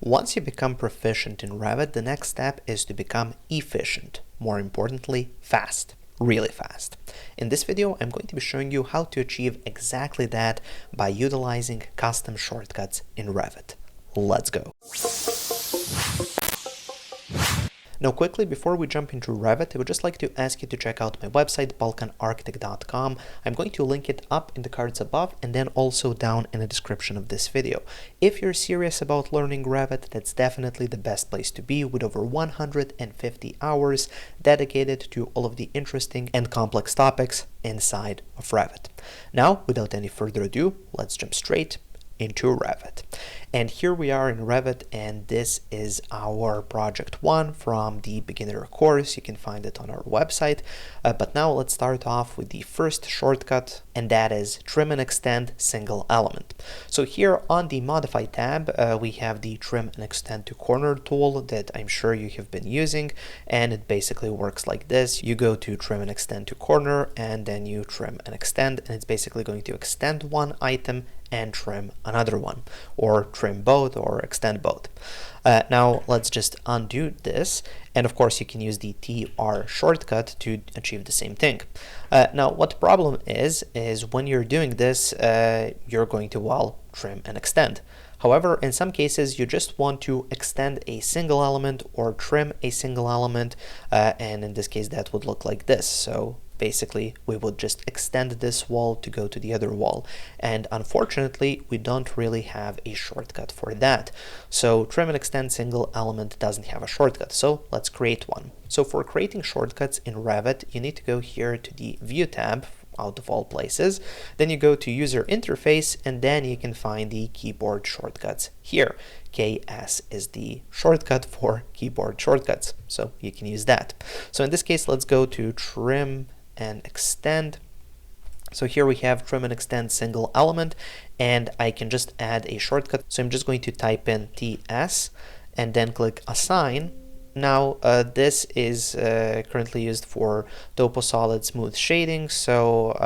Once you become proficient in Revit, the next step is to become efficient. More importantly, fast. Really fast. In this video, I'm going to be showing you how to achieve exactly that by utilizing custom shortcuts in Revit. Let's go. Now quickly, before we jump into Revit, I would just like to ask you to check out my website, balkanarchitect.com. I'm going to link it up in the cards above and then also down in the description of this video. If you're serious about learning Revit, that's definitely the best place to be, with over 150 hours dedicated to all of the interesting and complex topics inside of Revit. Now, without any further ado, let's jump straight into Revit. And here we are in Revit, and this is our project 1 from the beginner course. You can find it on our website. But now let's start off with the first shortcut, and that is trim and extend single element. So here on the modify tab, we have the trim and extend to corner tool that I'm sure you have been using, and it basically works like this. You go to trim and extend to corner, and then you trim and extend, and it's basically going to extend one item and trim another one, or trim both, or extend both. Now let's just undo this, and of course you can use the TR shortcut to achieve the same thing. Now what the problem is when you're doing this, you're going to, well, trim and extend. However, in some cases you just want to extend a single element or trim a single element, and in this case that would look like this. So basically, we would just extend this wall to go to the other wall. And unfortunately, we don't really have a shortcut for that. So trim and extend single element doesn't have a shortcut. So let's create one. So for creating shortcuts in Revit, you need to go here to the View tab, out of all places. Then you go to User Interface, and then you can find the keyboard shortcuts here. KS is the shortcut for keyboard shortcuts, so you can use that. So in this case, let's go to trim and extend. So here we have trim and extend single element, and I can just add a shortcut. So I'm just going to type in TS and then click assign. Now this is currently used for topo solid smooth shading, so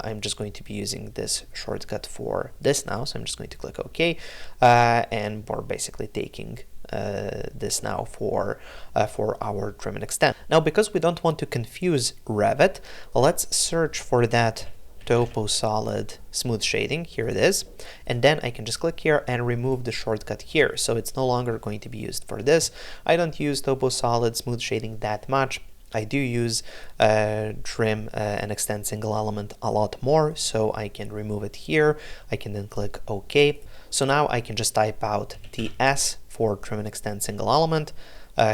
I'm just going to be using this shortcut for this now. So I'm just going to click OK, and we're basically taking this now for our trim and extend. Now, because we don't want to confuse Revit, let's search for that topo solid smooth shading. Here it is, and then I can just click here and remove the shortcut here, so it's no longer going to be used for this. I don't use topo solid smooth shading that much. I do use trim and extend single element a lot more, so I can remove it here. I can then click OK. So now I can just type out TS for trim and extend single element,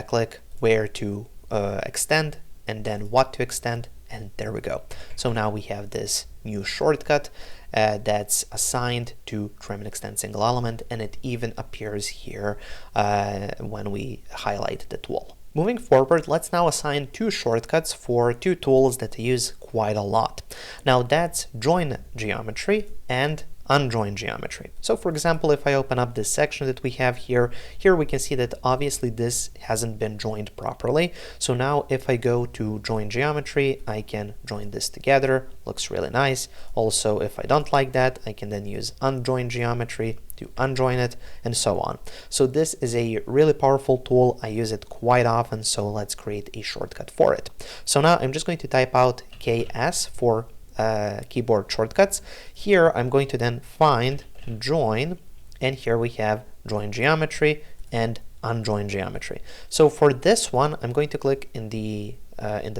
click where to extend, and then what to extend, and there we go. So now we have this new shortcut that's assigned to trim and extend single element, and it even appears here when we highlight the tool. Moving forward, let's now assign two shortcuts for two tools that I use quite a lot. Now that's join geometry and unjoin geometry. So for example, if I open up this section that we have here we can see that obviously this hasn't been joined properly. So now if I go to join geometry, I can join this together. Looks really nice. Also, if I don't like that, I can then use unjoin geometry to unjoin it, and so on. So this is a really powerful tool. I use it quite often, so let's create a shortcut for it. So now I'm just going to type out KS for keyboard shortcuts. Here I'm going to then find join, and here we have join geometry and unjoin geometry. So for this one, I'm going to click in the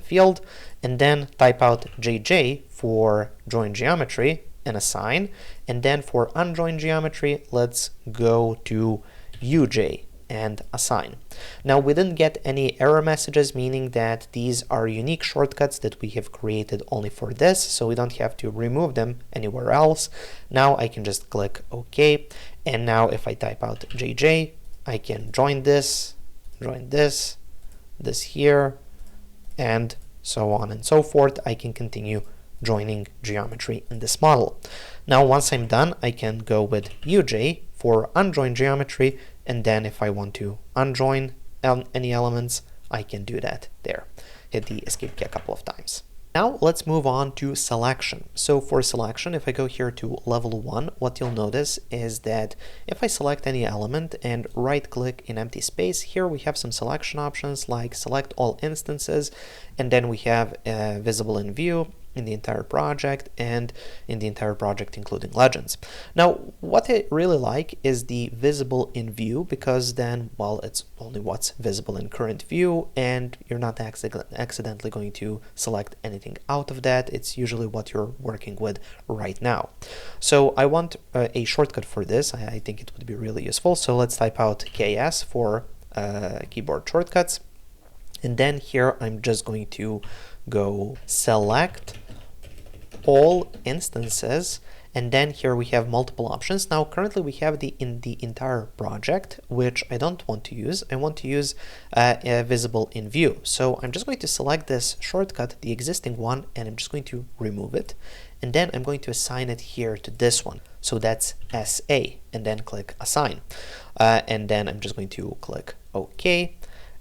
field and then type out JJ for join geometry and assign, and then for unjoin geometry, let's go to UJ and assign. Now we didn't get any error messages, meaning that these are unique shortcuts that we have created only for this, so we don't have to remove them anywhere else. Now I can just click OK, and now if I type out JJ, I can join this here, and so on and so forth. I can continue joining geometry in this model. Now once I'm done, I can go with UJ for unjoin geometry, and then if I want to unjoin any elements, I can do that there. Hit the escape key a couple of times. Now let's move on to selection. So for selection, if I go here to level 1, what you'll notice is that if I select any element and right click in empty space, here we have some selection options like select all instances, and then we have visible in view, in the entire project, and in the entire project including legends. Now what I really like is the visible in view, because then, well, it's only what's visible in current view and you're not accidentally going to select anything out of that. It's usually what you're working with right now. So I want a shortcut for this. I think it would be really useful. So let's type out KS for keyboard shortcuts, and then here I'm just going to go select all instances, and then here we have multiple options. Now currently we have in the entire project, which I don't want to use. I want to use visible in view. So I'm just going to select this shortcut, the existing one, and I'm just going to remove it, and then I'm going to assign it here to this one. So that's SA, and then click assign, and then I'm just going to click OK.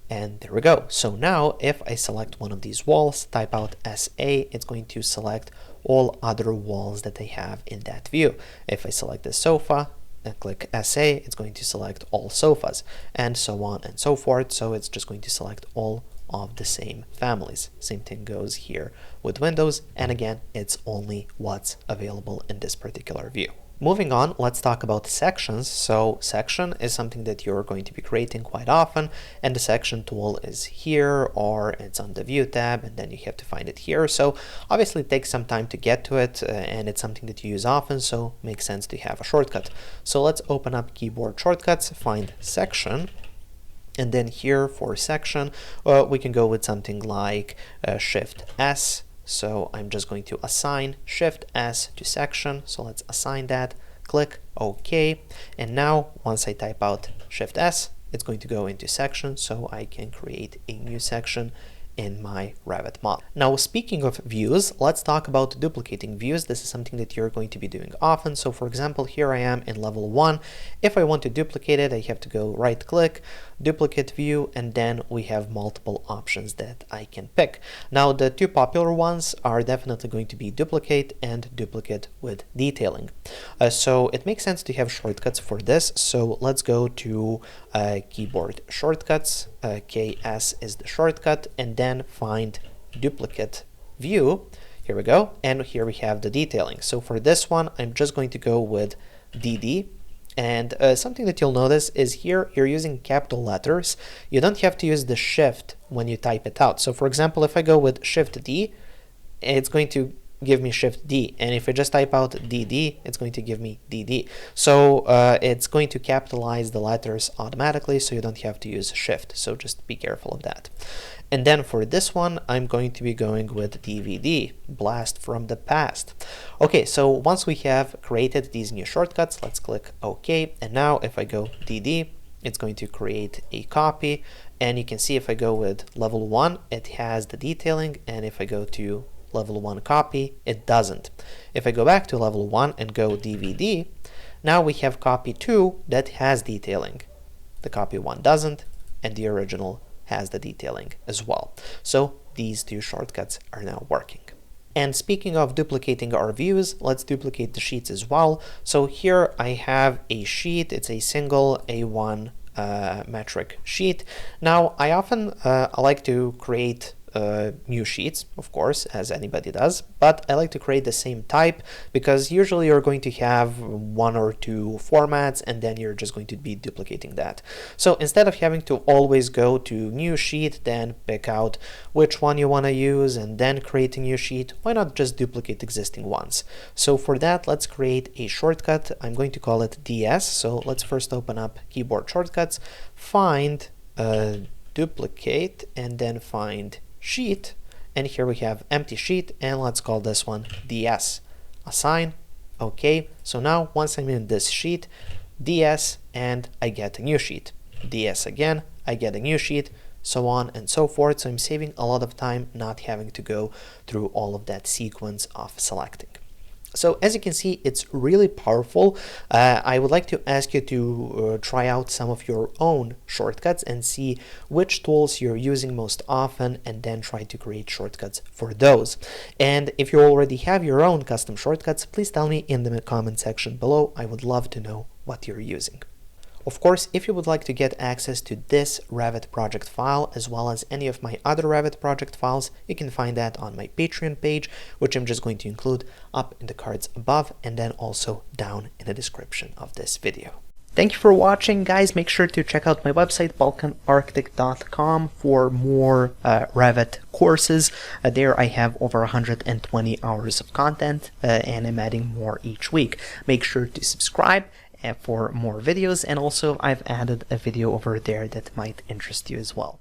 And there we go. So now if I select one of these walls, type out SA, it's going to select all other walls that I have in that view. If I select the sofa and click SA, it's going to select all sofas, and so on and so forth. So it's just going to select all of the same families. Same thing goes here with windows, and again, it's only what's available in this particular view. Moving on, let's talk about sections. So section is something that you're going to be creating quite often, and the section tool is here, or it's on the view tab, and then you have to find it here. So obviously it takes some time to get to it, and it's something that you use often, so it makes sense to have a shortcut. So let's open up keyboard shortcuts, find section, and then here for section, we can go with something like Shift S. So I'm just going to assign Shift S to section. So let's assign that, click OK. And now once I type out Shift S, it's going to go into section, so I can create a new section in my Revit model. Now speaking of views, let's talk about duplicating views. This is something that you're going to be doing often. So for example, here I am in level 1. If I want to duplicate it, I have to go right click, duplicate view, and then we have multiple options that I can pick. Now the two popular ones are definitely going to be duplicate and duplicate with detailing. So it makes sense to have shortcuts for this. So let's go to keyboard shortcuts, KS is the shortcut, and then find duplicate view. Here we go, and here we have the detailing. So for this one, I'm just going to go with DD. And something that you'll notice is here you're using capital letters. You don't have to use the shift when you type it out. So for example, if I go with Shift D, it's going to give me Shift D, and if I just type out DD, it's going to give me DD. So it's going to capitalize the letters automatically, so you don't have to use Shift. So just be careful of that. And then for this one, I'm going to be going with DVD, Blast from the Past. Okay, so once we have created these new shortcuts, let's click OK. And now if I go DD, it's going to create a copy. And you can see if I go with level 1, it has the detailing. And if I go to level 1 copy, it doesn't. If I go back to level 1 and go DVD, now we have copy 2 that has detailing. The copy 1 doesn't, and the original has the detailing as well. So these two shortcuts are now working. And speaking of duplicating our views, let's duplicate the sheets as well. So here I have a sheet. It's a single A1 metric sheet. Now I often like to create new sheets, of course, as anybody does, but I like to create the same type because usually you're going to have 1 or 2 formats and then you're just going to be duplicating that. So instead of having to always go to new sheet, then pick out which one you want to use and then create a new sheet, why not just duplicate existing ones? So for that, let's create a shortcut. I'm going to call it DS. So let's first open up keyboard shortcuts, find duplicate, and then find sheet, and here we have empty sheet, and let's call this one DS. Assign, OK. So now once I'm in this sheet, DS, and I get a new sheet. DS again, I get a new sheet, so on and so forth. So I'm saving a lot of time not having to go through all of that sequence of selecting. So as you can see, it's really powerful. I would like to ask you to try out some of your own shortcuts and see which tools you're using most often, and then try to create shortcuts for those. And if you already have your own custom shortcuts, please tell me in the comment section below. I would love to know what you're using. Of course, if you would like to get access to this Revit project file, as well as any of my other Revit project files, you can find that on my Patreon page, which I'm just going to include up in the cards above, and then also down in the description of this video. Thank you for watching, guys. Make sure to check out my website, balkanarchitect.com, for more Revit courses. There I have over 120 hours of content, and I'm adding more each week. Make sure to subscribe for more videos, and also I've added a video over there that might interest you as well.